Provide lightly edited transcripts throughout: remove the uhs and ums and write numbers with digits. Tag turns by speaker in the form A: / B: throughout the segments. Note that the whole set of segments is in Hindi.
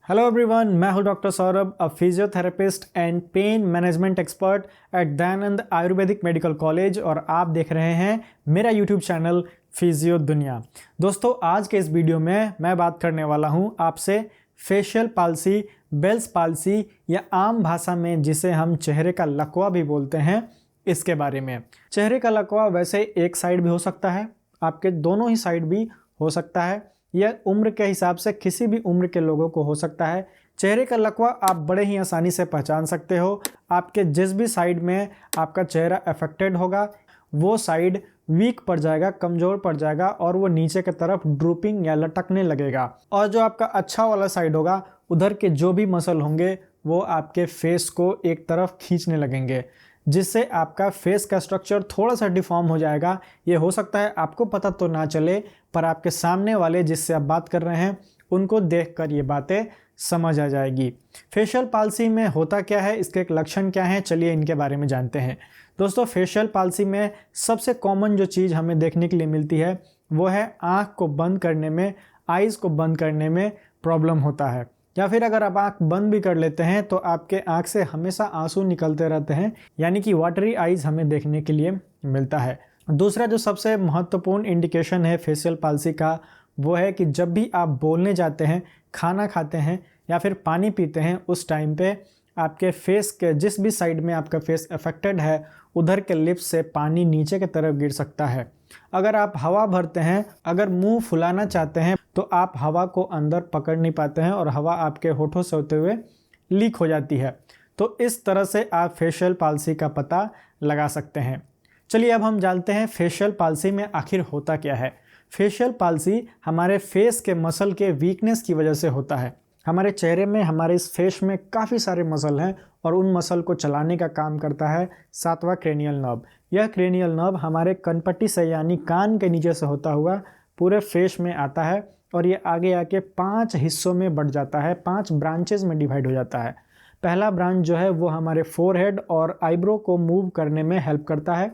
A: हेलो एवरीवन, मैं हूं doctor Saurabh, a physiotherapist and pain management expert at Dayanand Ayurvedic medical college और आप देख रहे हैं मेरा यूट्यूब चैनल फिजियो दुनिया। दोस्तों, आज के इस वीडियो में मैं बात करने वाला हूं आपसे फेशियल पाल्सी, बेल्स पाल्सी या आम भाषा में जिसे हम चेहरे का लकवा भी बोलते हैं, इसके बारे में। चेहरे का लकवा वैसे एक साइड भी हो सकता है, आपके दोनों ही साइड भी हो सकता है। यह उम्र के हिसाब से किसी भी उम्र के लोगों को हो सकता है। चेहरे का लकवा आप बड़े ही आसानी से पहचान सकते हो। आपके जिस भी साइड में आपका चेहरा अफेक्टेड होगा वो साइड वीक पड़ जाएगा, कमज़ोर पड़ जाएगा और वो नीचे की तरफ ड्रूपिंग या लटकने लगेगा। और जो आपका अच्छा वाला साइड होगा, उधर के जो भी मसल होंगे वो आपके फेस को एक तरफ खींचने लगेंगे, जिससे आपका फेस का स्ट्रक्चर थोड़ा सा डिफॉर्म हो जाएगा। ये हो सकता है आपको पता तो ना चले, पर आपके सामने वाले जिससे आप बात कर रहे हैं उनको देखकर ये बातें समझ आ जाएगी। फेशियल पाल्सी में होता क्या है, इसके एक लक्षण क्या हैं, चलिए इनके बारे में जानते हैं। दोस्तों, फेशियल पाल्सी में सबसे कॉमन जो चीज़ हमें देखने के लिए मिलती है वो है आँख को बंद करने में, आइज़ को बंद करने में प्रॉब्लम होता है। या फिर अगर आप आँख बंद भी कर लेते हैं तो आपके आँख से हमेशा आंसू निकलते रहते हैं, यानी कि वाटरी आइज़ हमें देखने के लिए मिलता है। दूसरा जो सबसे महत्वपूर्ण इंडिकेशन है फेशियल पाल्सी का, वो है कि जब भी आप बोलने जाते हैं, खाना खाते हैं या फिर पानी पीते हैं, उस टाइम पे आपके फेस के जिस भी साइड में आपका फेस अफेक्टेड है उधर के लिप्स से पानी नीचे की तरफ गिर सकता है। अगर आप हवा भरते हैं, अगर मुंह फुलाना चाहते हैं तो आप हवा को अंदर पकड़ नहीं पाते हैं और हवा आपके होठों से होते हुए लीक हो जाती है। तो इस तरह से आप फेशियल पाल्सी का पता लगा सकते हैं। चलिए अब हम जानते हैं फेशियल पाल्सी में आखिर होता क्या है। फेशियल पाल्सी हमारे फेस के मसल के वीकनेस की वजह से होता है। हमारे चेहरे में, हमारे इस फेस में काफ़ी सारे मसल हैं और उन मसल को चलाने का काम करता है सातवां क्रेनियल नर्व। यह क्रेनियल नर्व हमारे कनपट्टी से यानी कान के नीचे से होता हुआ पूरे फेस में आता है और ये आगे आके 5 हिस्सों में बढ़ जाता है, 5 ब्रांचेस में डिवाइड हो जाता है। पहला ब्रांच जो है वो हमारे फोरहेड और आईब्रो को मूव करने में हेल्प करता है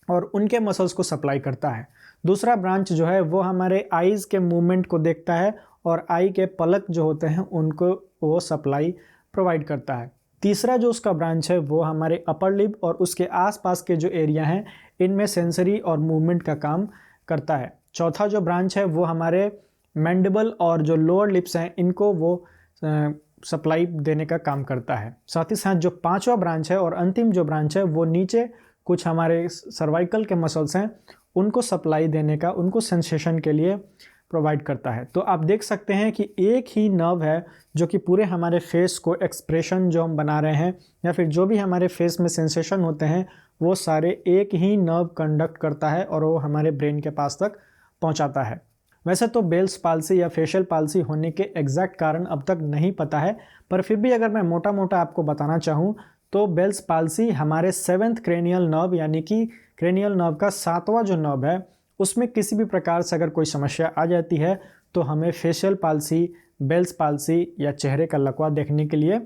A: और उनके मसल्स को सप्लाई करता है। दूसरा ब्रांच जो है वो हमारे आईज़ के मूवमेंट को देखता है और आई के पलक जो होते हैं उनको वो सप्लाई प्रोवाइड करता है। तीसरा जो उसका ब्रांच है वो हमारे अपर लिप और उसके आसपास के जो एरिया हैं इनमें सेंसरी और मूवमेंट का काम करता है। चौथा जो ब्रांच है वो हमारे मैंडिबल और जो लोअर लिप्स हैं इनको वो सप्लाई देने का काम करता है। साथ ही साथ जो पांचवा ब्रांच है और अंतिम जो ब्रांच है वो नीचे कुछ हमारे सर्वाइकल के मसल्स हैं उनको सप्लाई देने का, उनको सेंसेशन के लिए प्रोवाइड करता है। तो आप देख सकते हैं कि एक ही नर्व है जो कि पूरे हमारे फेस को एक्सप्रेशन जो हम बना रहे हैं या फिर जो भी हमारे फेस में सेंसेशन होते हैं वो सारे एक ही नर्व कंडक्ट करता है और वो हमारे ब्रेन के पास तक पहुंचाता है। वैसे तो बेल्स पाल्सी या फेशियल पाल्सी होने के एग्जैक्ट कारण अब तक नहीं पता है, पर फिर भी अगर मैं मोटा मोटा आपको बताना चाहूँ तो बेल्स पाल्सी हमारे 7th क्रेनियल नर्व यानी कि क्रेनियल नर्व का 7वां जो नर्व है उसमें किसी भी प्रकार से अगर कोई समस्या आ जाती है तो हमें फेशियल पाल्सी, बेल्स पाल्सी या चेहरे का लकवा देखने के लिए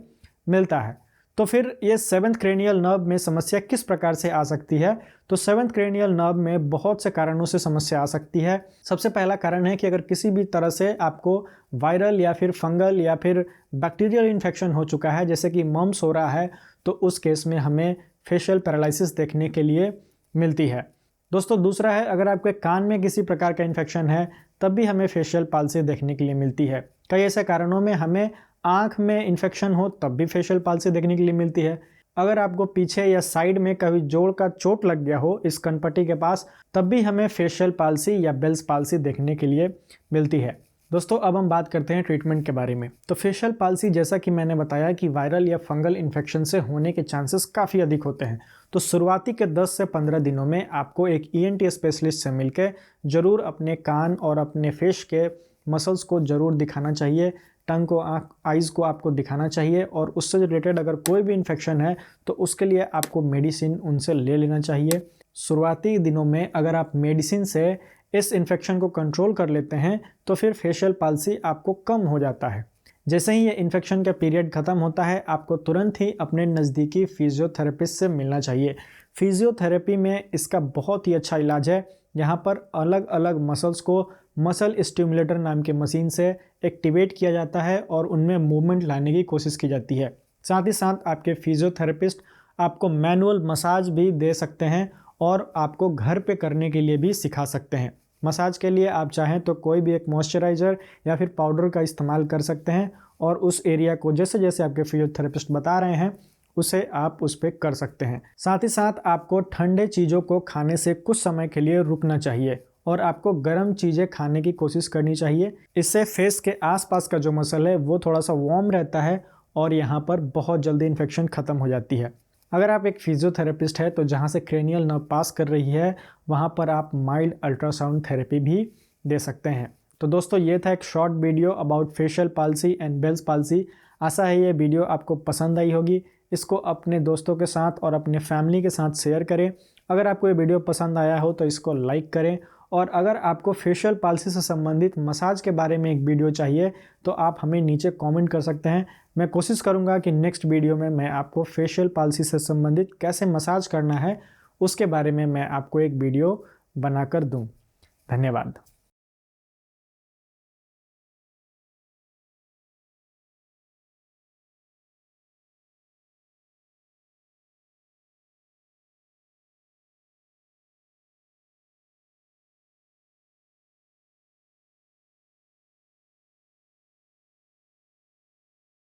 A: मिलता है। तो फिर ये 7th क्रेनियल नर्व में समस्या किस प्रकार से आ सकती है? तो 7th क्रेनियल नर्व में बहुत से कारणों से समस्या आ सकती है। सबसे पहला कारण है कि अगर किसी भी तरह से आपको वायरल या फिर फंगल या फिर बैक्टीरियल इन्फेक्शन हो चुका है, जैसे कि मम्स हो रहा है, तो उस केस में हमें फेशियल पैरालिसिस देखने के लिए मिलती है। दोस्तों, दूसरा है अगर आपके कान में किसी प्रकार का इन्फेक्शन है तब भी हमें फेशियल पाल्सी देखने के लिए मिलती है। कई ऐसे कारणों में हमें आँख में इन्फेक्शन हो तब भी फेशियल पाल्सी देखने के लिए मिलती है। अगर आपको पीछे या साइड में कभी जोड़ का चोट लग गया हो इस कनपट्टी के पास, तब भी हमें फेशियल पाल्सी या बेल्स पाल्सी देखने के लिए मिलती है। दोस्तों, अब हम बात करते हैं ट्रीटमेंट के बारे में। तो फेशियल पाल्सी, जैसा कि मैंने बताया कि वायरल या फंगल इन्फेक्शन से होने के चांसेस काफ़ी अधिक होते हैं। तो शुरुआती के 10 से 15 दिनों में आपको एक ENT स्पेशलिस्ट से मिलकर ज़रूर अपने कान और अपने फेस के मसल्स को ज़रूर दिखाना चाहिए। टंग को, आइज़ को आपको दिखाना चाहिए और उससे रिलेटेड अगर कोई भी इन्फेक्शन है तो उसके लिए आपको मेडिसिन उनसे ले लेना चाहिए। शुरुआती दिनों में अगर आप मेडिसिन से इस इन्फेक्शन को कंट्रोल कर लेते हैं तो फिर फेशियल पाल्सी आपको कम हो जाता है। जैसे ही ये इन्फेक्शन का पीरियड ख़त्म होता है आपको तुरंत ही अपने नज़दीकी फिजियोथेरेपिस्ट से मिलना चाहिए। फिजियोथेरेपी में इसका बहुत ही अच्छा इलाज है। यहाँ पर अलग अलग मसल्स को मसल स्टिमुलेटर नाम के मशीन से एक्टिवेट किया जाता है और उनमें मूवमेंट लाने की कोशिश की जाती है। साथ ही साथ आपके फिजियोथेरेपिस्ट आपको मैनुअल मसाज भी दे सकते हैं और आपको घर पे करने के लिए भी सिखा सकते हैं। मसाज के लिए आप चाहें तो कोई भी एक मॉइस्चराइज़र या फिर पाउडर का इस्तेमाल कर सकते हैं और उस एरिया को जैसे जैसे आपके फिजियोथेरेपिस्ट बता रहे हैं उसे आप उस पर कर सकते हैं। साथ ही साथ आपको ठंडे चीज़ों को खाने से कुछ समय के लिए रुकना चाहिए और आपको गर्म चीज़ें खाने की कोशिश करनी चाहिए। इससे फेस के आसपास का जो मसल है वो थोड़ा सा वार्म रहता है और यहाँ पर बहुत जल्दी इन्फेक्शन ख़त्म हो जाती है। अगर आप एक फिजियोथेरेपिस्ट है तो जहाँ से क्रेनियल नर्व पास कर रही है वहाँ पर आप माइल्ड अल्ट्रासाउंड थेरेपी भी दे सकते हैं। तो दोस्तों ये था एक short video about facial palsy and Bell's palsy. आशा है ये वीडियो आपको पसंद आई होगी। इसको अपने दोस्तों के साथ और अपने फैमिली के साथ शेयर करें। अगर आपको ये वीडियो पसंद आया हो तो इसको लाइक करें और अगर आपको फेशियल पाल्सी से संबंधित मसाज के बारे में एक वीडियो चाहिए तो आप हमें नीचे कमेंट कर सकते हैं। मैं कोशिश करूंगा कि नेक्स्ट वीडियो में मैं आपको फेशियल पाल्सी से संबंधित कैसे मसाज करना है उसके बारे में मैं आपको एक वीडियो बनाकर दूं। धन्यवाद।